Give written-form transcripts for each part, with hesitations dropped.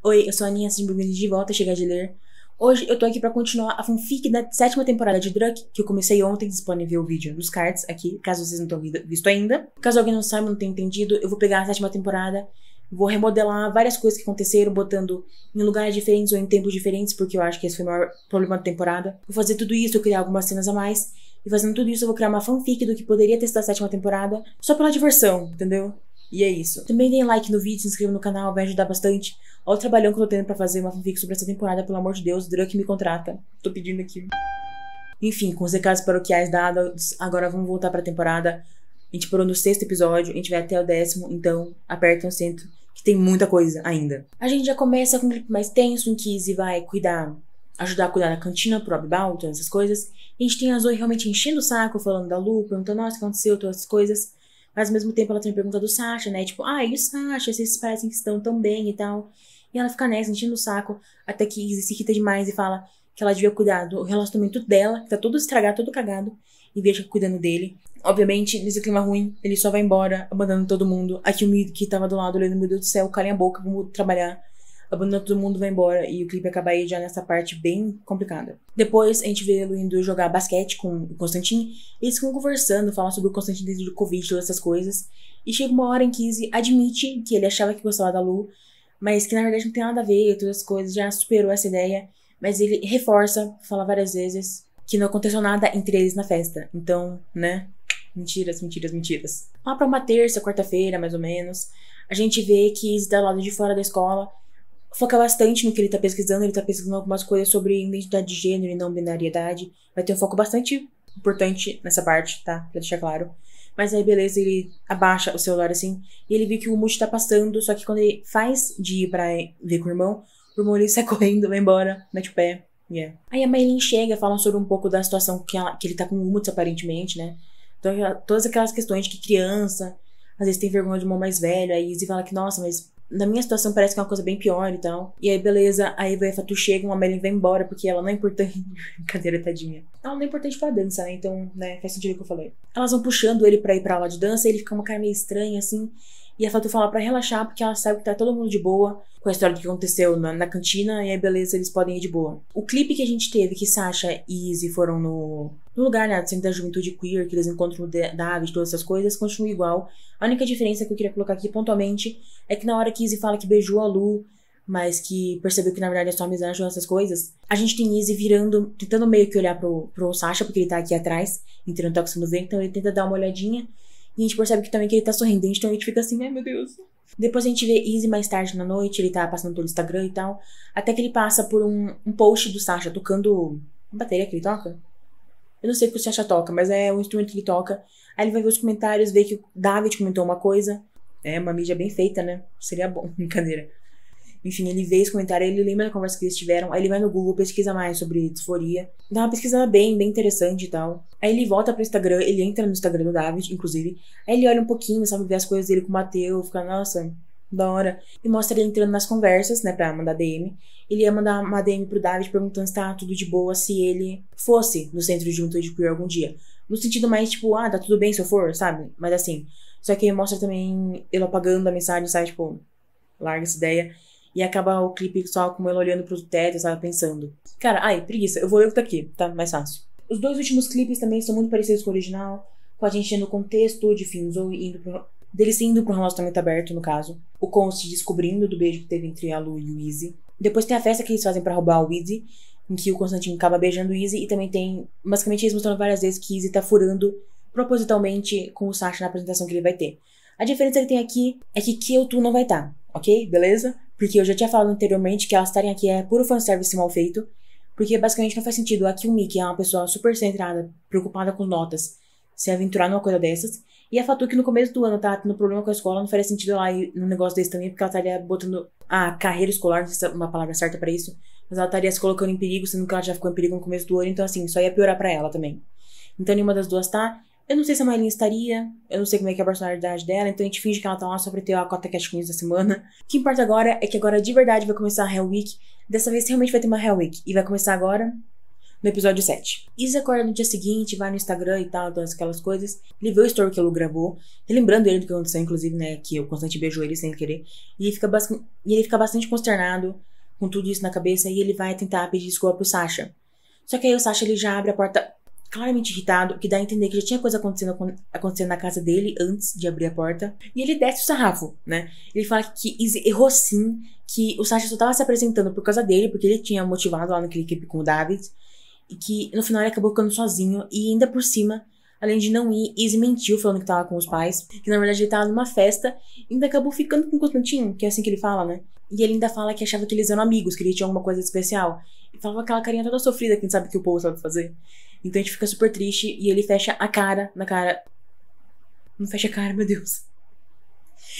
Oi, eu sou a Aninha, sejam bem-vindos de volta a Chegar de Ler. Hoje eu tô aqui pra continuar a fanfic da 7ª temporada de Druck, que eu comecei ontem, vocês podem ver o vídeo dos cards aqui, caso vocês não tenham visto ainda. Caso alguém não saiba, não tenha entendido, eu vou pegar a 7ª temporada, vou remodelar várias coisas que aconteceram, botando em lugares diferentes ou em tempos diferentes, porque eu acho que esse foi o maior problema da temporada. Vou fazer tudo isso, eu criar algumas cenas a mais, e fazendo tudo isso eu vou criar uma fanfic do que poderia ter sido a 7ª temporada, só pela diversão, entendeu? E é isso. Também deem like no vídeo, se inscrevam no canal, vai ajudar bastante. Olha o trabalhão que eu tô tendo pra fazer uma fanfic sobre essa temporada, pelo amor de Deus. Druck me contrata. Tô pedindo aqui. Enfim, com os recados paroquiais dados, agora vamos voltar pra temporada. A gente parou no 6º episódio, a gente vai até o 10º, então apertem o cinto, que tem muita coisa ainda. A gente já começa com um clipe mais tenso, em que Izzy vai ajudar a cuidar da cantina pro Rob Balton, essas coisas. E a gente tem a Zoe realmente enchendo o saco, falando da Lu, perguntando, nossa, o que aconteceu, todas essas coisas. Mas ao mesmo tempo ela também pergunta do Sasha, né? Tipo, e o Sasha? Vocês parecem que estão tão bem e tal. E ela fica nessa, enchendo o saco, até que Izzy se irrita demais e fala que ela devia cuidar do relacionamento dela, que tá todo estragado, todo cagado, em vez de cuidando dele. Obviamente, nesse clima ruim, ele só vai embora, abandonando todo mundo. Aqui o Mid, que tava do lado, olhando, meu Deus do céu, calem a boca, vamos trabalhar. Abandonando todo mundo, vai embora, e o clipe acaba aí já nessa parte bem complicada. Depois, a gente vê ele indo jogar basquete com o Constantine, e eles ficam conversando, falam sobre o Constantine desde o Covid, todas essas coisas. E chega uma hora em que Izzy admite que ele achava que gostava da Lu, mas que na verdade não tem nada a ver, todas as coisas, já superou essa ideia. Mas ele reforça, fala várias vezes, que não aconteceu nada entre eles na festa. Então, né? Mentiras, mentiras, mentiras. Lá pra uma terça, quarta-feira, mais ou menos, a gente vê que Izzy tá do lado de fora da escola, foca bastante no que ele tá pesquisando algumas coisas sobre identidade de gênero e não binariedade. Vai ter um foco bastante importante nessa parte, tá? Pra deixar claro. Mas aí, beleza, ele abaixa o celular assim, e ele vê que o Moody tá passando, só que quando ele faz de ir pra ver com o irmão ele sai correndo, vai embora, mete o pé, yeah. Aí a Maylin chega, falam sobre um pouco da situação que ele tá com o Moody, aparentemente, né? Então, todas aquelas questões de que criança, às vezes tem vergonha de irmão mais velho, aí Izzy fala que, nossa, mas na minha situação parece que é uma coisa bem pior e tal. E aí, beleza, aí a Fatu chega, a Maylin vai embora, porque ela não é importante. Brincadeira, tadinha. Ela não é importante pra dança, né? Então, né, faz sentido o que eu falei. Elas vão puxando ele pra ir pra aula de dança, e ele fica uma cara meio estranha, assim. E a Fatu fala pra relaxar, porque ela sabe que tá todo mundo de boa com a história do que aconteceu na cantina, e aí, beleza, eles podem ir de boa. O clipe que a gente teve, que Sasha e Izzy foram no lugar, né, do Centro da Juventude Queer, que eles encontram o David, todas essas coisas, continua igual. A única diferença que eu queria colocar aqui pontualmente é que na hora que Izzy fala que beijou a Lu, mas que percebeu que na verdade é só amizade, todas essas coisas, a gente tem Izzy tentando meio que olhar pro Sasha, porque ele tá aqui atrás, então não tá conseguindo ver, então ele tenta dar uma olhadinha, e a gente percebe que também que ele tá sorrindo, então a gente fica assim, ai meu Deus. Depois a gente vê Izzy mais tarde na noite, ele tá passando pelo Instagram e tal, até que ele passa por um post do Sasha tocando a bateria que ele toca. Eu não sei o que o Sasha toca, mas é um instrumento que ele toca. Aí ele vai ver os comentários, vê que o David comentou uma coisa. É uma mídia bem feita, né? Seria bom, brincadeira. Enfim, ele vê esse comentário, ele lembra da conversa que eles tiveram. Aí ele vai no Google, pesquisa mais sobre disforia. Dá uma pesquisada bem interessante e tal. Aí ele volta pro Instagram, ele entra no Instagram do David, inclusive. Aí ele olha um pouquinho, sabe, vê as coisas dele com o Mateu, fica, nossa, da hora. E mostra ele entrando nas conversas, né, pra mandar DM. Ele ia mandar uma DM pro David perguntando se tá tudo de boa, se ele fosse no Centro de Juventude Queer algum dia. No sentido mais, tipo, tá tudo bem se eu for, sabe? Mas assim, só que mostra também ele apagando a mensagem, sabe, tipo, larga essa ideia. E acaba o clipe só com ele olhando pro teto, sabe, pensando. Cara, preguiça, eu vou ler o que tá aqui, tá mais fácil. Os dois últimos clipes também são muito parecidos com o original, com a gente no contexto de Finzo deles indo pro relacionamento aberto, no caso. O Const descobrindo do beijo que teve entre a Lu e o Izzy. Depois tem a festa que eles fazem pra roubar o Izzy, em que o Constantine acaba beijando o Izzy, e também tem, basicamente, eles mostrando várias vezes que Izzy tá furando propositalmente com o Sasha na apresentação que ele vai ter. A diferença que tem aqui é que Kyoto não vai estar, ok? Beleza? Porque eu já tinha falado anteriormente que elas estarem aqui é puro fanservice mal feito, porque basicamente não faz sentido a Kyumi, que é uma pessoa super centrada, preocupada com notas, se aventurar numa coisa dessas, e a Fatu, que no começo do ano tá tendo problema com a escola, não faria sentido ela ir num negócio desse também, porque ela estaria botando a carreira escolar, não sei se é uma palavra certa pra isso, mas ela estaria se colocando em perigo, sendo que ela já ficou em perigo no começo do ano, então assim, só ia piorar pra ela também. Então nenhuma das duas tá. Eu não sei se a Maylin estaria, eu não sei como é que é a personalidade dela, então a gente finge que ela tá lá só pra ter a cota Cash Queens da semana. O que importa agora é que agora de verdade vai começar a Hell Week. Dessa vez realmente vai ter uma Hell Week. E vai começar agora No episódio 7. Izzy acorda no dia seguinte, vai no Instagram e tal, todas aquelas coisas. Ele vê o story que a Lu gravou, relembrando ele do que aconteceu, inclusive, né, que o Constantine beijou ele sem querer. E ele fica bastante consternado com tudo isso na cabeça e ele vai tentar pedir desculpa pro Sasha. Só que aí o Sasha, ele já abre a porta claramente irritado, que dá a entender que já tinha coisa acontecendo na casa dele antes de abrir a porta. E ele desce o sarrafo, né? Ele fala que Izzy errou sim, que o Sasha só tava se apresentando por causa dele, porque ele tinha motivado lá naquele equipe com o David. E que no final ele acabou ficando sozinho. E ainda por cima, além de não ir, Izzy mentiu falando que tava com os pais. Que na verdade ele tava numa festa e ainda acabou ficando com o Constantine, que é assim que ele fala, né? E ele ainda fala que achava que eles eram amigos, que ele tinha alguma coisa de especial. E falava aquela carinha toda sofrida que a gente sabe que o povo sabe fazer. Então a gente fica super triste e ele fecha a cara na cara. Não fecha a cara, meu Deus.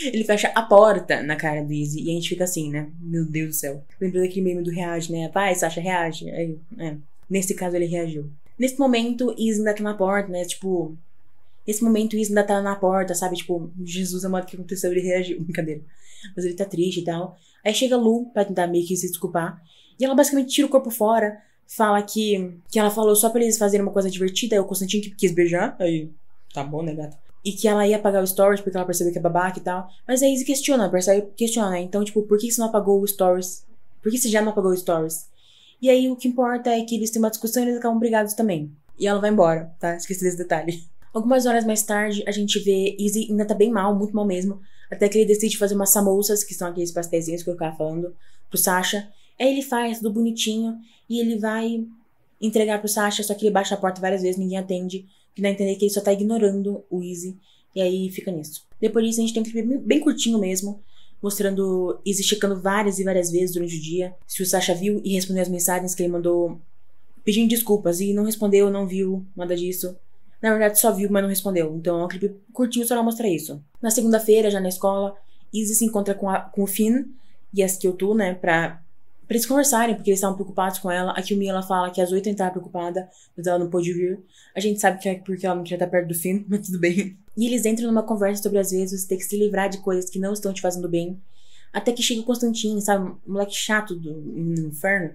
Ele fecha a porta na cara do Izzy e a gente fica assim, né? Meu Deus do céu. Lembrando daquele meme do reage, né? Vai, Sasha, reage. Aí, nesse caso ele reagiu. Nesse momento, Izzy ainda tá na porta, né? Tipo. Nesse momento, Izzy ainda tá na porta, sabe? Tipo, Jesus amado, o que aconteceu? Ele reagiu. Brincadeira. Mas ele tá triste e tal. Aí chega a Lu pra tentar meio que se desculpar. E ela basicamente tira o corpo fora. Fala que ela falou só pra eles fazerem uma coisa divertida. Aí o Constantine que quis beijar. Aí, tá bom, né, gata? E que ela ia apagar o stories porque ela percebeu que é babaca e tal. Mas a Izzy questiona. Então, tipo, por que você não apagou o stories? Por que você já não apagou o stories? E aí o que importa é que eles têm uma discussão e eles acabam brigados também. E ela vai embora, tá? Esqueci desse detalhe. Algumas horas mais tarde, a gente vê Izzy ainda tá bem mal, muito mal mesmo. Até que ele decide fazer umas samouças, que são aqueles pastéisinhos que eu ficava falando, pro Sasha. Aí ele faz tudo bonitinho e ele vai entregar pro Sasha, só que ele baixa a porta várias vezes, ninguém atende. Que dá a entender que ele só tá ignorando o Izzy. E aí fica nisso. Depois disso, a gente tem um clipe bem curtinho mesmo, mostrando Izzy checando várias e várias vezes durante o dia se o Sasha viu e respondeu as mensagens que ele mandou pedindo desculpas. E não respondeu, não viu, nada disso. Na verdade, só viu, mas não respondeu. Então é um clipe curtinho só pra mostrar isso. Na segunda-feira, já na escola, Izzy se encontra com o Finn e a Skeletor, né, pra eles conversarem, porque eles estavam preocupados com ela. A Kyumi, ela fala que a Zoe estava preocupada, mas ela não pôde vir. A gente sabe que é porque ela não queria estar perto do Finn, mas tudo bem. E eles entram numa conversa sobre, às vezes, você ter que se livrar de coisas que não estão te fazendo bem. Até que chega o Constantine, sabe? Um moleque chato do inferno.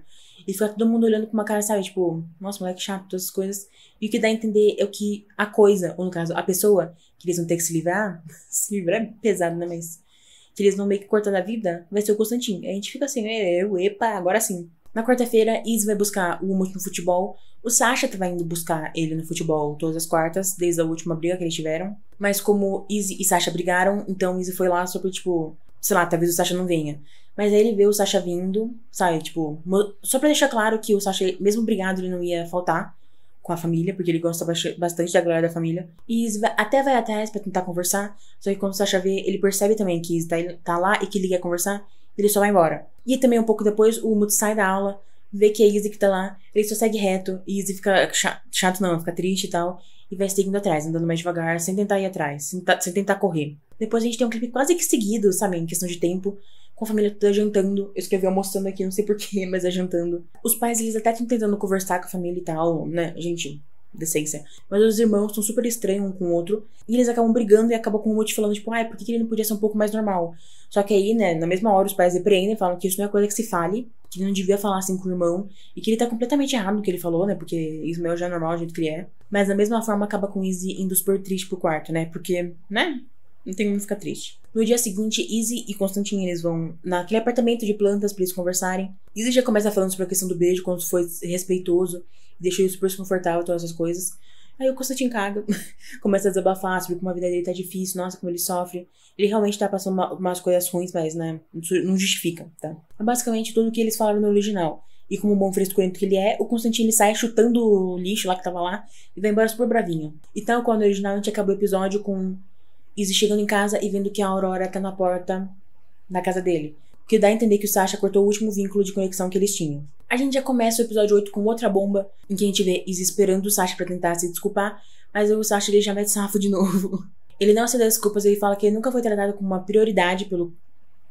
E fica todo mundo olhando com uma cara, sabe? Tipo, nossa, moleque chato, todas as coisas. E o que dá a entender é o que a coisa, ou no caso, a pessoa que eles vão ter que se livrar. Se livrar é pesado, né? Mas que eles vão meio que cortar da vida, vai ser o Constantine. A gente fica assim, epa, agora sim. Na quarta-feira, Izzy vai buscar o Umut no futebol. O Sasha vai indo buscar ele no futebol todas as quartas, desde a última briga que eles tiveram. Mas como Izzy e Sasha brigaram, então Izzy foi lá só por, tipo, sei lá, talvez o Sasha não venha. Mas aí ele vê o Sasha vindo, sabe, tipo, só pra deixar claro que o Sasha, mesmo brigado, ele não ia faltar com a família, porque ele gosta bastante da galera da família. E Izzy até vai atrás pra tentar conversar, só que quando o Sasha vê, ele percebe também que Izzy tá lá e que ele quer conversar, ele só vai embora. E também um pouco depois, o Umut sai da aula, vê que é Izzy que tá lá, ele só segue reto, e Izzy fica chato não, fica triste e tal, e vai seguindo atrás, andando mais devagar, sem tentar ir atrás, sem tentar correr. Depois a gente tem um clipe quase que seguido, sabe, em questão de tempo, com a família toda jantando. Eu escrevi almoçando aqui, não sei porquê, mas é jantando. Os pais, eles até estão tentando conversar com a família e tal, né, gente, decência. Mas os irmãos estão super estranhos um com o outro, e eles acabam brigando e acabam com o Umut falando, tipo, por que ele não podia ser um pouco mais normal? Só que aí, né, na mesma hora os pais repreendem, falam que isso não é coisa que se fale, que ele não devia falar assim com o irmão, e que ele tá completamente errado no que ele falou, né, porque Ismael já é normal do jeito que ele é. Mas da mesma forma acaba com Izzy indo super triste pro quarto, né, porque, né, não tem como ficar triste. No dia seguinte, Izzy e Constantine, eles vão naquele apartamento de plantas pra eles conversarem. Izzy já começa falando sobre a questão do beijo, como foi respeitoso, e deixou ele super desconfortável, todas essas coisas. Aí o Constantine caga, começa a desabafar sobre como a vida dele tá difícil, nossa, como ele sofre. Ele realmente tá passando umas coisas ruins, mas, né, não justifica, tá? É basicamente tudo o que eles falaram no original. E como um bom frescurento que ele é, o Constantine sai chutando o lixo lá que tava lá e vai embora super bravinho. Então, quando no original, a gente acabou o episódio com Izzy chegando em casa e vendo que a Aurora tá na porta da casa dele. O que dá a entender que o Sasha cortou o último vínculo de conexão que eles tinham. A gente já começa o episódio 8 com outra bomba, em que a gente vê Izzy esperando o Sasha pra tentar se desculpar, mas o Sasha ele já mete sarrafo de novo. Ele não aceita desculpas, ele fala que ele nunca foi tratado como uma prioridade pelo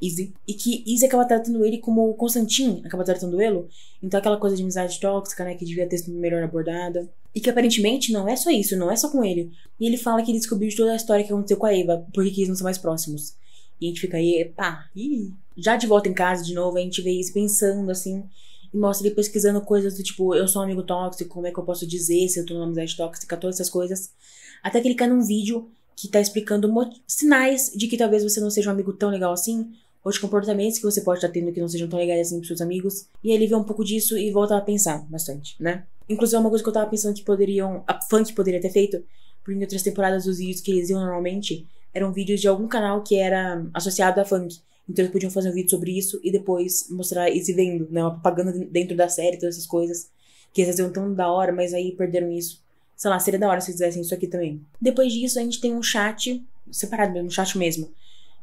Izzy, e que Izzy acaba tratando ele como o Constantine acaba tratando ele. Então aquela coisa de amizade tóxica, né, que devia ter sido melhor abordada. E que aparentemente não é só isso, não é só com ele. E ele fala que ele descobriu toda a história que aconteceu com a Eva, porque eles não são mais próximos. E a gente fica aí, já de volta em casa de novo, a gente vê Izzy pensando assim, E mostra ele pesquisando coisas do tipo, eu sou um amigo tóxico, como é que eu posso dizer se eu tô numa amizade tóxica, todas essas coisas. Até que ele cai num vídeo que tá explicando sinais de que talvez você não seja um amigo tão legal assim, ou de comportamentos que você pode estar tendo que não sejam tão legais assim pros seus amigos. E aí ele vê um pouco disso e volta a pensar bastante, né? Inclusive, é uma coisa que eu tava pensando que a Funk poderia ter feito, porque em outras temporadas os vídeos que eles iam normalmente eram vídeos de algum canal que era associado à Funk. Então eles podiam fazer um vídeo sobre isso e depois mostrar eles vendo, né? Uma propaganda dentro da série, todas essas coisas. Que eles faziam tão da hora, mas aí perderam isso. Sei lá, seria da hora se eles fizessem isso aqui também. Depois disso, a gente tem um chat, separado mesmo, um chat mesmo,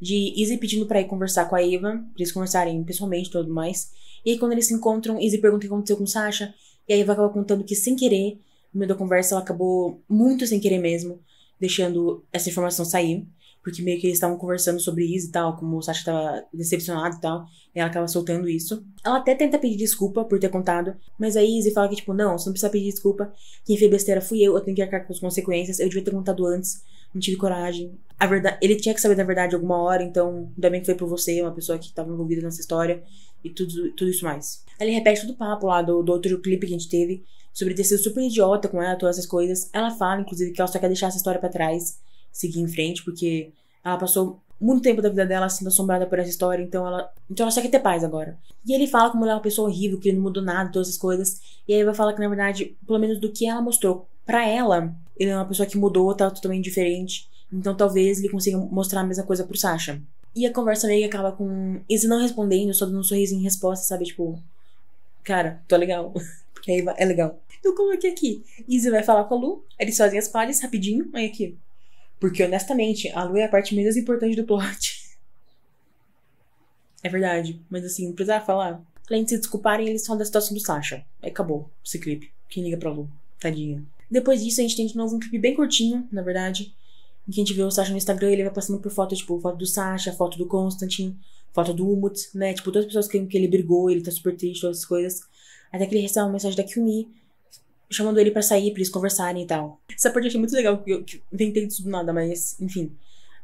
de Izzy pedindo pra ir conversar com a Eva, pra eles conversarem pessoalmente e tudo mais. E aí quando eles se encontram, Izzy pergunta o que aconteceu com Sasha, e a Eva acaba contando que sem querer, no meio da conversa, ela acabou muito sem querer mesmo, deixando essa informação sair. Porque meio que eles estavam conversando sobre isso e tal, como o Sasha tava decepcionado e tal, e ela acaba soltando isso. Ela até tenta pedir desculpa por ter contado, mas a Izzy fala que, tipo, não, você não precisa pedir desculpa, quem fez besteira fui eu tenho que arcar com as consequências, eu devia ter contado antes, não tive coragem. A verdade, ele tinha que saber da verdade alguma hora, então ainda bem que foi por você, uma pessoa que tava envolvida nessa história, e tudo isso mais. Aí ele repete todo o papo lá do outro clipe que a gente teve, sobre ter sido super idiota com ela, todas essas coisas. Ela fala, inclusive, que ela só quer deixar essa história pra trás, seguir em frente, porque ela passou muito tempo da vida dela sendo assombrada por essa história, então ela só quer ter paz agora. E ele fala como ela é uma pessoa horrível, que ele não mudou nada, todas essas coisas. E aí ele vai falar que, na verdade, pelo menos do que ela mostrou pra ela, ele é uma pessoa que mudou, tá totalmente diferente. Então talvez ele consiga mostrar a mesma coisa pro Sasha. E a conversa meio que acaba com Izzy não respondendo, só dando um sorriso em resposta, sabe? Tipo, cara, tô legal. Porque aí é legal. Eu coloquei aqui. Izzy vai falar com a Lu, eles fazem as palhas rapidinho, aí aqui. Porque, honestamente, a Lu é a parte menos importante do plot. É verdade. Mas, assim, não precisava falar. Além de se desculparem, eles falam da situação do Sasha. Aí acabou esse clipe. Quem liga pra Lu? Tadinha. Depois disso, a gente tem de novo um clipe bem curtinho, na verdade. Em que a gente vê o Sasha no Instagram, ele vai passando por foto, tipo, foto do Sasha, foto do Constantine, foto do Umut, né? Tipo, todas as pessoas que ele brigou, ele tá super triste, todas essas coisas. Até que ele recebe uma mensagem da Kyumi, chamando ele pra sair, pra eles conversarem e tal. Essa parte eu achei muito legal, que eu inventei isso do nada, mas, enfim.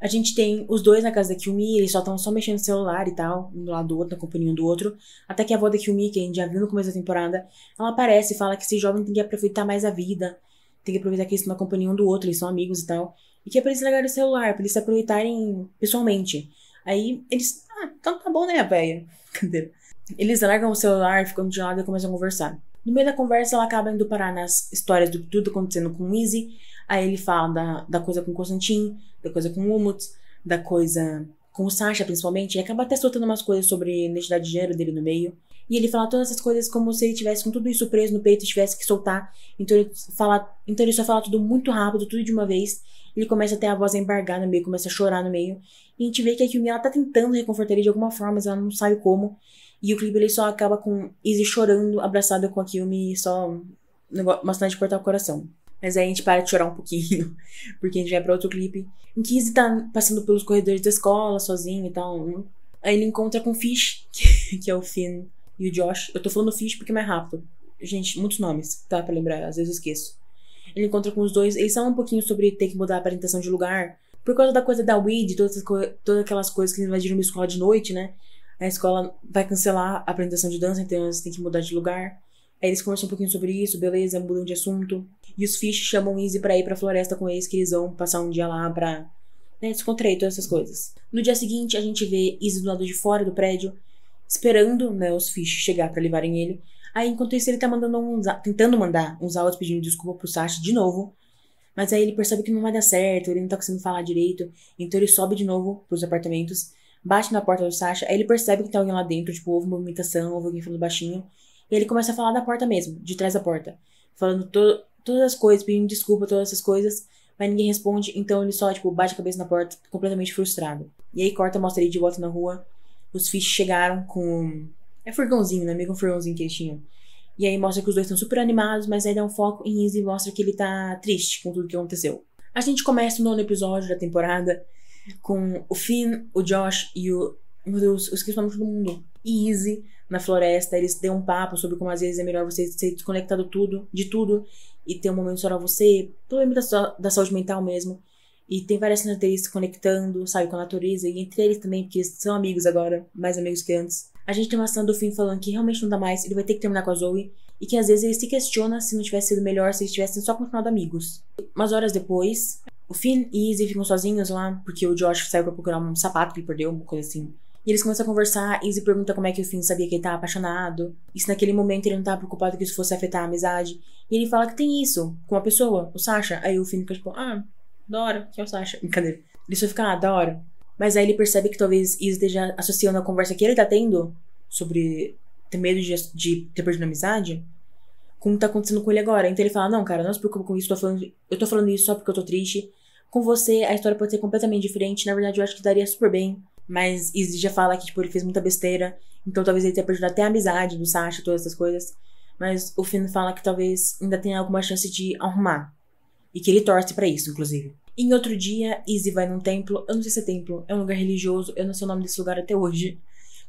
A gente tem os dois na casa da Kyumi, eles só mexendo no celular e tal, um do lado do outro, na companhia um do outro. Até que a avó da Kyumi, que a gente já viu no começo da temporada, ela aparece e fala que esse jovem tem que aproveitar mais a vida, tem que aproveitar que eles estão na companhia um do outro, eles são amigos e tal. E que é pra eles largarem o celular, pra eles se aproveitarem pessoalmente. Aí eles, então tá bom, né, velha? Cadê? Eles largam o celular, ficam de lado e começam a conversar. No meio da conversa, ela acaba indo parar nas histórias do tudo acontecendo com o Izzy. Aí ele fala da coisa com o Constantine, da coisa com o Umut, da coisa com o Sasha, principalmente. E acaba até soltando umas coisas sobre a identidade de gênero dele no meio. E ele fala todas essas coisas como se ele tivesse com tudo isso preso no peito e tivesse que soltar. Então ele só fala tudo muito rápido, tudo de uma vez. Ele começa a ter a voz a embargar no meio, começa a chorar no meio. E a gente vê que a Kyumi, ela tá tentando reconfortar ele de alguma forma, mas ela não sabe como. E o clipe ele só acaba com Izzy chorando, abraçada com a Kyumi, só uma cena de cortar o coração. Mas aí a gente para de chorar um pouquinho, porque a gente vai pra outro clipe, em que Izzy tá passando pelos corredores da escola, sozinho e tal. Aí ele encontra com o Fish, que é o Finn e o Josh. Eu tô falando Fish porque é mais rápido. Gente, muitos nomes, tá? Pra lembrar, às vezes eu esqueço. Ele encontra com os dois, eles falam um pouquinho sobre ter que mudar a apresentação de lugar, por causa da coisa da weed, todas aquelas coisas que invadiram uma escola de noite, né? A escola vai cancelar a apresentação de dança, então eles têm que mudar de lugar. Aí eles conversam um pouquinho sobre isso, beleza, mudam de assunto. E os Fish chamam Izzy pra ir pra floresta com eles, que eles vão passar um dia lá pra, né, descontrair todas essas coisas. No dia seguinte, a gente vê Izzy do lado de fora do prédio, esperando, né, os Fish chegar pra levarem ele. Aí, enquanto isso, ele tá tentando mandar uns áudios pedindo desculpa pro Sasha de novo. Mas aí ele percebe que não vai dar certo, ele não tá conseguindo falar direito. Então ele sobe de novo pros apartamentos, bate na porta do Sasha, aí ele percebe que tem alguém lá dentro, tipo, houve movimentação, houve alguém falando baixinho. E aí ele começa a falar da porta mesmo, de trás da porta. Falando todas as coisas, pedindo desculpa, todas essas coisas. Mas ninguém responde, então ele só, tipo, bate a cabeça na porta, completamente frustrado. E aí corta, mostra ele de volta na rua. Os Fish chegaram com... É furgãozinho, né? Meio que um furgãozinho que eles tinham. E aí mostra que os dois estão super animados, mas aí dá um foco em Izzy e mostra que ele tá triste com tudo que aconteceu. A gente começa o 9º episódio da temporada com o Finn, o Josh e o... Meu Deus, eu esqueci o nome de todo mundo. E Izzy na floresta. Eles dão um papo sobre como às vezes é melhor você ser desconectado de tudo e ter um momento só pra você, problema da saúde mental mesmo. E tem várias cenas deles se conectando, sabe, com a natureza. E entre eles também, porque eles são amigos agora, mais amigos que antes. A gente tem uma cena do Finn falando que realmente não dá mais, ele vai ter que terminar com a Zoe. E que às vezes ele se questiona se não tivesse sido melhor se eles tivessem só continuado amigos. Umas horas depois, o Finn e Izzy ficam sozinhos lá, porque o Josh saiu pra procurar um sapato que ele perdeu, uma coisa assim. E eles começam a conversar, Izzy pergunta como é que o Finn sabia que ele tava apaixonado. E se naquele momento ele não tava preocupado que isso fosse afetar a amizade. E ele fala que tem isso, com uma pessoa, o Sasha. Aí o Finn fica tipo, da hora, que é o Sasha. Brincadeira. Ele só fica, da hora. Mas aí ele percebe que talvez Izzy esteja associando a conversa que ele tá tendo sobre ter medo de ter perdido a amizade com o que tá acontecendo com ele agora. Então ele fala, não, cara, não se preocupa com isso, eu tô falando isso só porque eu tô triste. Com você, a história pode ser completamente diferente. Na verdade, eu acho que daria super bem. Mas Izzy já fala que, tipo, ele fez muita besteira. Então talvez ele tenha perdido até a amizade do Sasha, todas essas coisas. Mas o Finn fala que talvez ainda tenha alguma chance de arrumar. E que ele torce pra isso, inclusive. Em outro dia, Izzy vai num templo. Eu não sei se é templo, é um lugar religioso. Eu não sei o nome desse lugar até hoje.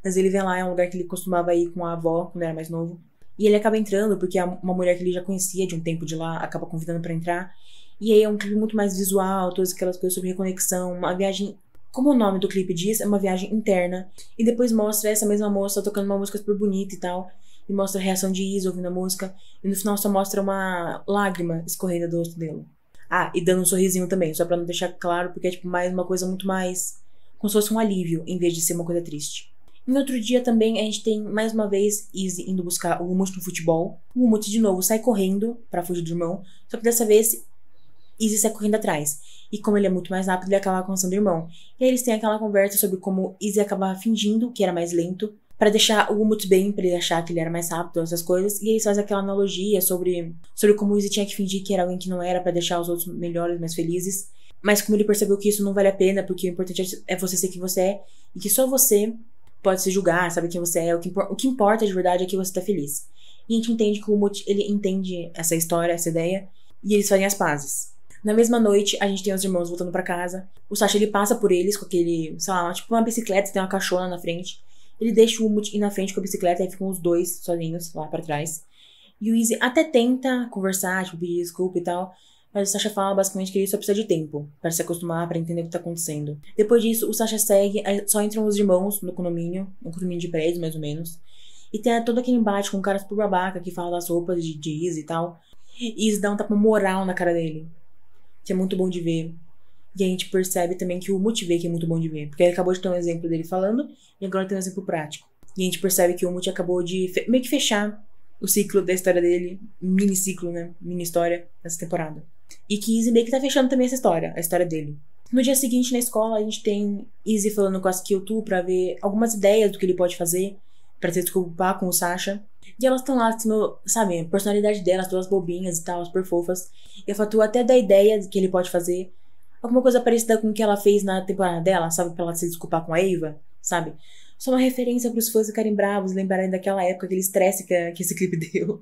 Mas ele vem lá, é um lugar que ele costumava ir com a avó quando era mais novo. E ele acaba entrando porque uma mulher que ele já conhecia de um tempo de lá acaba convidando pra entrar. E aí é um clipe muito mais visual, todas aquelas coisas sobre reconexão, uma viagem, como o nome do clipe diz, é uma viagem interna. E depois mostra essa mesma moça tocando uma música super bonita e tal. E mostra a reação de Izzy ouvindo a música. E no final só mostra uma lágrima escorrendo do rosto dela. E dando um sorrisinho também, só pra não deixar claro, porque é tipo mais uma coisa muito mais como se fosse um alívio, em vez de ser uma coisa triste. Em outro dia também a gente tem mais uma vez Izzy indo buscar o Umut no futebol. O Umut de novo sai correndo pra fugir do irmão, só que dessa vez Izzy sai correndo atrás. E como ele é muito mais rápido, ele acaba alcançando o irmão. E aí eles têm aquela conversa sobre como Izzy acaba fingindo que era mais lento pra deixar o Umut bem, pra ele achar que ele era mais rápido, essas coisas. E eles fazem aquela analogia sobre como o Izzy tinha que fingir que era alguém que não era pra deixar os outros melhores, mais felizes. Mas como ele percebeu que isso não vale a pena, porque o importante é você ser quem você é, e que só você pode se julgar, sabe quem você é, o que importa de verdade é que você tá feliz. E a gente entende que o Umut, ele entende essa história, essa ideia, e eles fazem as pazes. Na mesma noite, a gente tem os irmãos voltando pra casa. O Sasha, ele passa por eles com aquele, sei lá, tipo uma bicicleta, tem uma caixona na frente. Ele deixa o Umut ir na frente com a bicicleta, aí ficam os dois sozinhos lá pra trás. E o Izzy até tenta conversar, tipo, pedir desculpa e tal, mas o Sasha fala basicamente que ele só precisa de tempo pra se acostumar, pra entender o que tá acontecendo. Depois disso, o Sasha segue, só entram os irmãos no condomínio, um condomínio de prédios, mais ou menos. E tem todo aquele embate com um cara super babaca que fala das roupas de Izzy e tal. E Izzy dá um tapa moral na cara dele, que é muito bom de ver. E a gente percebe também que o Umut vê que é muito bom de ver, porque ele acabou de ter um exemplo dele falando, e agora tem um exemplo prático. E a gente percebe que o Umut acabou de meio que fechar o ciclo da história dele, mini ciclo, né, mini história, nessa temporada. E que Izzy meio que tá fechando também essa história, a história dele. No dia seguinte, na escola, a gente tem Izzy falando com a Skill2 pra ver algumas ideias do que ele pode fazer pra se desculpar com o Sasha. E elas estão lá, sabe, a personalidade delas, todas bobinhas e tal, super fofas. E a Fatu até dá ideia de que ele pode fazer alguma coisa parecida com o que ela fez na temporada dela, sabe, pra ela se desculpar com a Ava, sabe? Só uma referência pros fãs ficarem bravos, lembrarem daquela época, aquele estresse que esse clipe deu.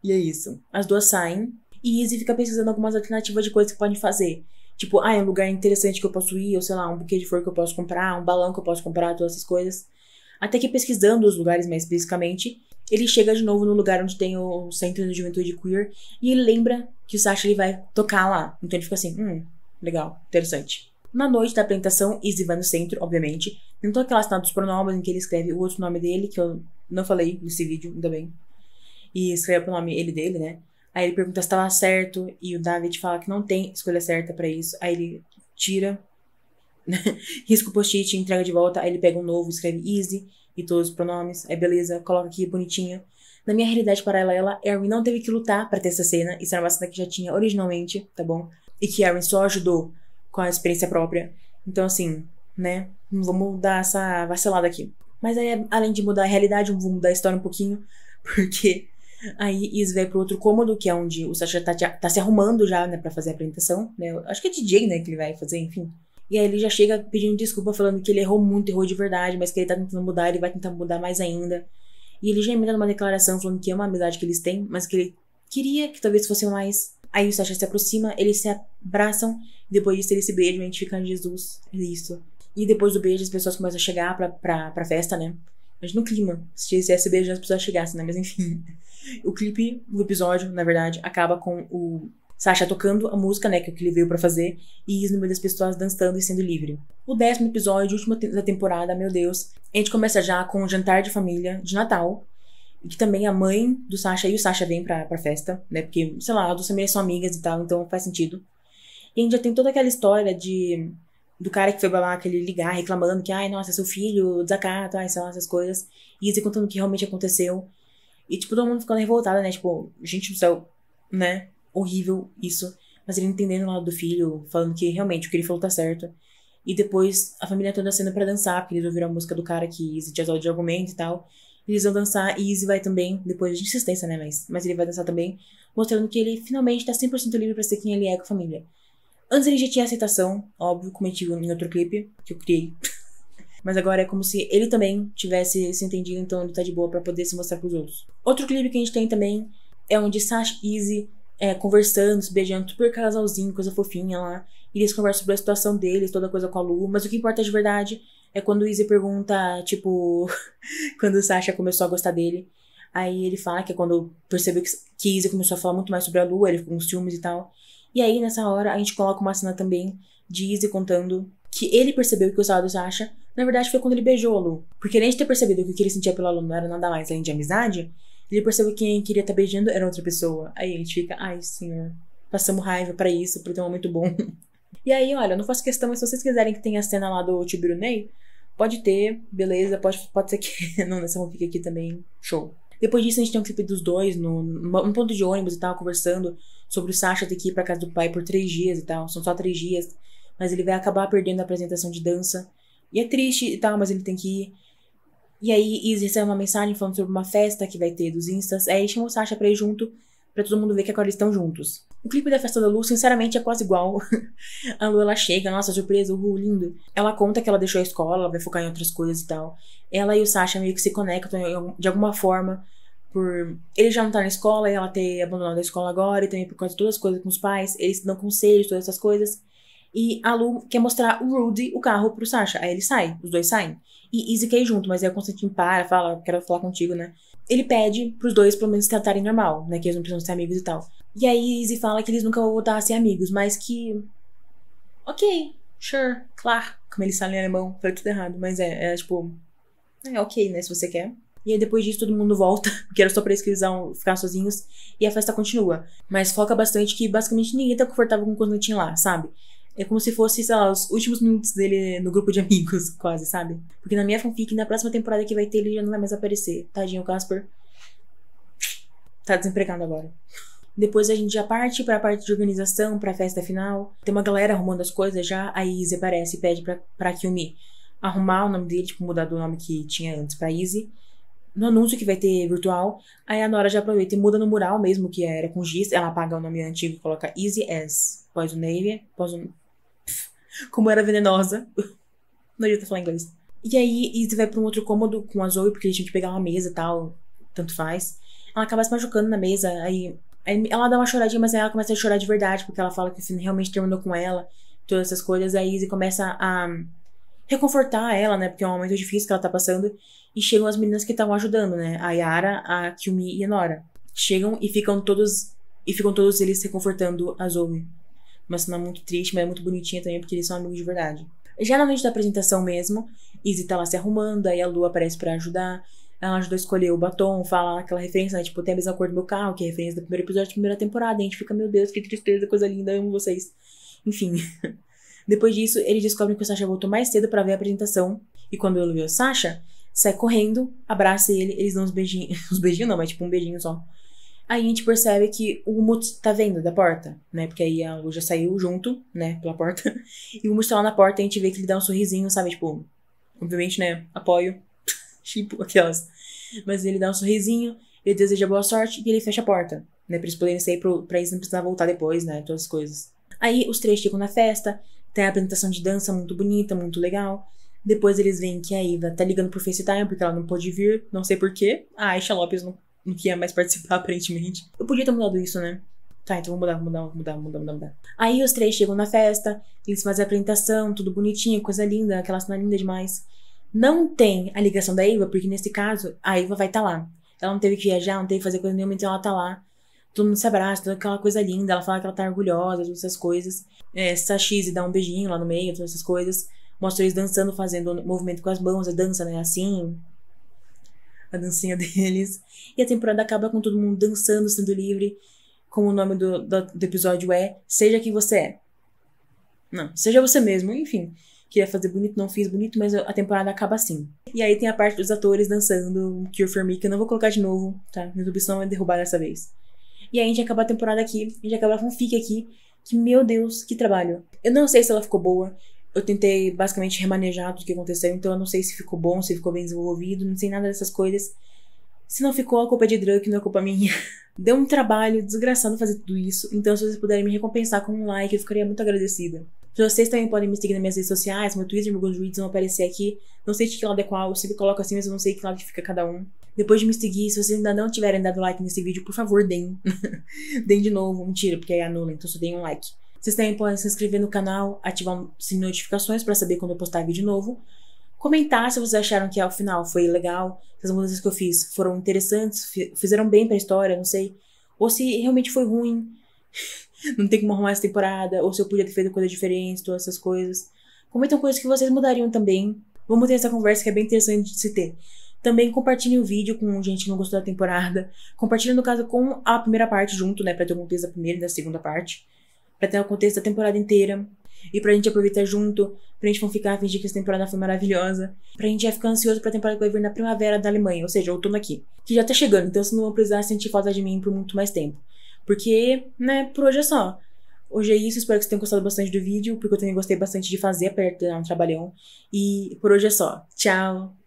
E é isso. As duas saem. E Izzy fica pesquisando algumas alternativas de coisas que podem fazer. Tipo, é um lugar interessante que eu posso ir, ou sei lá, um buquê de flor que eu posso comprar, um balão que eu posso comprar, todas essas coisas. Até que pesquisando os lugares mais especificamente, ele chega de novo no lugar onde tem o Centro de Juventude Queer, e ele lembra que o Sasha ele vai tocar lá. Então ele fica assim, legal, interessante. Na noite da apresentação, Izzy vai no centro, obviamente. Tem toda aquela cena dos pronomes em que ele escreve o outro nome dele, que eu não falei nesse vídeo, ainda bem. E escreve o pronome ele dele, né? Aí ele pergunta se estava certo, e o David fala que não tem escolha certa pra isso. Aí ele tira, risca o post-it, entrega de volta. Aí ele pega um novo, escreve Izzy e todos os pronomes. Aí beleza, coloca aqui bonitinho. Na minha realidade paralela, Erin não teve que lutar pra ter essa cena. Isso era uma cena que já tinha originalmente, tá bom? E que Erin só ajudou com a experiência própria. Então assim, né? Não vamos dar essa vacilada aqui. Mas aí, além de mudar a realidade, vamos mudar a história um pouquinho. Porque aí Izzy vai pro outro cômodo, que é onde o Sasha tá se arrumando já, né, pra fazer a apresentação, né? Acho que é DJ, né, que ele vai fazer, enfim. E aí ele já chega pedindo desculpa, falando que ele errou muito, errou de verdade, mas que ele tá tentando mudar, ele vai tentar mudar mais ainda. E ele já emenda numa declaração falando que é uma amizade que eles têm, mas que ele queria que talvez fosse mais. Aí o Sasha se aproxima, eles se abraçam, depois disso eles se beijam, a gente fica em Jesus, é isso. E depois do beijo as pessoas começam a chegar pra festa, né? Mas no clima, se esse beijo as pessoas chegassem, né? Mas enfim. O clipe, o episódio, na verdade, acaba com o Sasha tocando a música, né, que é o que ele veio pra fazer, e Izzy no meio das pessoas dançando e sendo livre. O 10º episódio, último da temporada, meu Deus. A gente começa já com um jantar de família de Natal, e que também a mãe do Sasha e o Sasha vêm pra festa, né, porque, sei lá, as duas famílias são amigas e tal, então faz sentido. E a gente já tem toda aquela história do cara que foi babaca, ele ligar reclamando que, ai, nossa, seu filho, desacato, ai, sei lá, essas coisas. E Izzy contando o que realmente aconteceu. E, tipo, todo mundo ficando revoltado, né? Tipo, gente do céu, né? Horrível isso. Mas ele entendendo o lado do filho, falando que realmente o que ele falou tá certo. E depois a família toda sendo pra dançar, porque eles ouviram a música do cara que Izzy tinha de argumento e tal. Eles vão dançar e Izzy vai também, depois de insistência, né? Mas ele vai dançar também, mostrando que ele finalmente tá 100% livre pra ser quem ele é com a família. Antes ele já tinha aceitação, óbvio, como eu tive em outro clipe que eu criei. Mas agora é como se ele também tivesse se entendido, então ele tá de boa pra poder se mostrar pros outros. Outro clipe que a gente tem também é onde Sasha e Izzy conversando, se beijando, super casalzinho, coisa fofinha lá. E eles conversam sobre a situação deles, toda coisa com a Lu. Mas o que importa de verdade é quando o Izzy pergunta, tipo, quando o Sasha começou a gostar dele. Aí ele fala que é quando percebeu que Izzy começou a falar muito mais sobre a Lu, ele ficou com ciúmes e tal. E aí, nessa hora, a gente coloca uma cena também de Izzy contando que ele percebeu que gostava do Sasha. Na verdade, foi quando ele beijou a Lu. Porque além de ter percebido que o que ele sentia pela Lu não era nada mais além de amizade, ele percebeu que quem queria estar beijando era outra pessoa. Aí a gente fica, ai, senhor, passamos raiva pra isso, por ter um momento bom. E aí, olha, eu não faço questão, mas se vocês quiserem que tenha a cena lá do Tio Brunei, pode ter, beleza, pode ser que não, nessa fanfic aqui também, show. Depois disso, a gente tem um clipe dos dois num ponto de ônibus e tal, conversando sobre o Sasha ter que ir pra casa do pai por 3 dias e tal. São só 3 dias. Mas ele vai acabar perdendo a apresentação de dança. E é triste e tal, mas ele tem que ir. E aí, Izzy recebe uma mensagem falando sobre uma festa que vai ter dos Instas. Aí chama o Sasha pra ir junto, pra todo mundo ver que agora eles estão juntos. O clipe da festa da Lu, sinceramente, é quase igual. A Lu, ela chega, nossa, surpresa, lindo. Ela conta que ela deixou a escola, ela vai focar em outras coisas e tal. Ela e o Sasha meio que se conectam de alguma forma. Por ele já não tá na escola e ela ter abandonado a escola agora, e também por causa de todas as coisas com os pais, eles dão conselhos, todas essas coisas. E a Lu quer mostrar o Rudy, o carro, pro Sasha. Aí ele sai, os dois saem. E Izzy quer ir junto, mas aí o Constantine fala, quero falar contigo, né? Ele pede pros dois pelo menos tratarem normal, né? Que eles não precisam ser amigos e tal. E aí Izzy fala que eles nunca vão voltar a ser amigos, mas que... Ok, sure, claro. Como eles falam em alemão, falei tudo errado, mas é tipo... É ok, né, se você quer. E aí depois disso todo mundo volta, porque era só pra eles que eles iam ficar sozinhos, e a festa continua. Mas foca bastante que basicamente ninguém tá confortável com o Constantine lá, sabe? É como se fosse, sei lá, os últimos minutos dele no grupo de amigos, quase, sabe? Porque na minha fanfic, na próxima temporada que vai ter, ele já não vai mais aparecer. Tadinho, o Casper tá desempregado agora. Depois a gente já parte pra parte de organização, pra festa final. Tem uma galera arrumando as coisas já. A Izzy aparece e pede pra Kyumi arrumar o nome dele, tipo, mudar do nome que tinha antes pra Izzy. No anúncio que vai ter virtual, aí a Nora já aproveita e muda no mural mesmo, que era com giz. Ela apaga o nome antigo e coloca Izzy as Poison Ivy. Como era venenosa. Não adianta falar inglês. E aí, Izzy vai pra um outro cômodo com a Zoe, porque eles tinham que pegar uma mesa e tal. Tanto faz. Ela acaba se machucando na mesa. Aí ela dá uma choradinha, mas aí ela começa a chorar de verdade, porque ela fala que o Finn realmente terminou com ela. Todas essas coisas. Aí Izzy começa a reconfortar ela, né? Porque é um momento difícil que ela tá passando. E chegam as meninas que estavam ajudando, né? A Yara, a Kyumi e a Nora. Chegam e ficam todos eles reconfortando a Zoe. Uma cena muito triste, mas é muito bonitinha também, porque eles são amigos de verdade. Já na noite da apresentação mesmo, Izzy tá lá se arrumando, aí a Lu aparece pra ajudar. Ela ajuda a escolher o batom, fala aquela referência, né? Tipo, tem a mesma cor do meu carro, que é a referência do primeiro episódio da primeira temporada. E a gente fica, meu Deus, que tristeza, coisa linda, amo vocês. Enfim. Depois disso, eles descobrem que o Sasha voltou mais cedo pra ver a apresentação. E quando ele vê o Sasha, sai correndo, abraça ele, eles dão uns beijinhos. Uns beijinhos não, mas tipo um beijinho só. Aí a gente percebe que o Umut tá vendo da porta, né? Porque aí a Lu já saiu junto, né? Pela porta. E o Umut tá lá na porta e a gente vê que ele dá um sorrisinho, sabe? Tipo, obviamente, né? Apoio. Tipo, aquelas. Mas ele dá um sorrisinho, ele deseja boa sorte e ele fecha a porta, né? Pra eles poderem sair pra eles não precisar voltar depois, né? Todas as coisas. Aí os três chegam na festa, tem a apresentação de dança muito bonita, muito legal. Depois eles veem que a Eva tá ligando pro FaceTime porque ela não pôde vir, não sei porquê. A Aisha Lopes não queria mais participar, aparentemente. Eu podia ter mudado isso, né? Tá, então vamos mudar. Aí os três chegam na festa, eles fazem a apresentação, tudo bonitinho, coisa linda, aquela cena linda demais. Não tem a ligação da Eva, porque nesse caso, a Eva vai estar lá. Ela não teve que viajar, não teve que fazer coisa nenhuma, então ela tá lá todo mundo se abraça, toda aquela coisa linda, ela fala que ela tá orgulhosa, todas essas coisas. Sachize dá um beijinho lá no meio, todas essas coisas. Mostra eles dançando, fazendo movimento com as mãos, a dança, né, assim, a dancinha deles. E a temporada acaba com todo mundo dançando, sendo livre, como o nome do episódio é Seja Quem Você É. Não, seja você mesmo, enfim. Queria fazer bonito, não fiz bonito, mas a temporada acaba assim. E aí tem a parte dos atores dançando Cure For Me, que eu não vou colocar de novo, tá? Minha intuição vai derrubar dessa vez. E aí a gente acaba a temporada aqui, a gente acaba a fanfic aqui, que, meu Deus, que trabalho. Eu não sei se ela ficou boa, eu tentei basicamente remanejar tudo que aconteceu, então eu não sei se ficou bom, se ficou bem desenvolvido, não sei nada dessas coisas. Se não ficou, a culpa é de Druck, não é culpa minha. Deu um trabalho desgraçado fazer tudo isso, então se vocês puderem me recompensar com um like, eu ficaria muito agradecida. Vocês também podem me seguir nas minhas redes sociais, meu Twitter, meu Goodreads vão aparecer aqui. Não sei de que lado é qual, eu sempre coloco assim, mas eu não sei que lado que fica cada um. Depois de me seguir, se vocês ainda não tiverem dado like nesse vídeo, por favor, deem. Deem de novo, mentira, porque aí anula, então só deem um like. Vocês também podem se inscrever no canal, ativar o sininho de notificações pra saber quando eu postar vídeo novo. Comentar se vocês acharam que ao final foi legal, se as mudanças que eu fiz foram interessantes, fizeram bem pra história, não sei. Ou se realmente foi ruim, não tem como arrumar essa temporada, ou se eu podia ter feito coisa diferente, todas essas coisas. Comentam coisas que vocês mudariam também. Vamos ter essa conversa que é bem interessante de se ter. Também compartilhem o vídeo com gente que não gostou da temporada. Compartilhem, no caso, com a primeira parte junto, né? Pra ter o contexto da primeira e da segunda parte. Pra ter o contexto da temporada inteira. E pra gente aproveitar junto. Pra gente não ficar fingir que essa temporada foi maravilhosa. Pra gente já ficar ansioso pra temporada que vai vir na primavera da Alemanha. Ou seja, outono aqui. Que já tá chegando, então vocês não vão precisar sentir falta de mim por muito mais tempo. Porque, né, por hoje é só. Hoje é isso, espero que vocês tenham gostado bastante do vídeo. Porque eu também gostei bastante de fazer perto de dar um trabalhão. E por hoje é só. Tchau!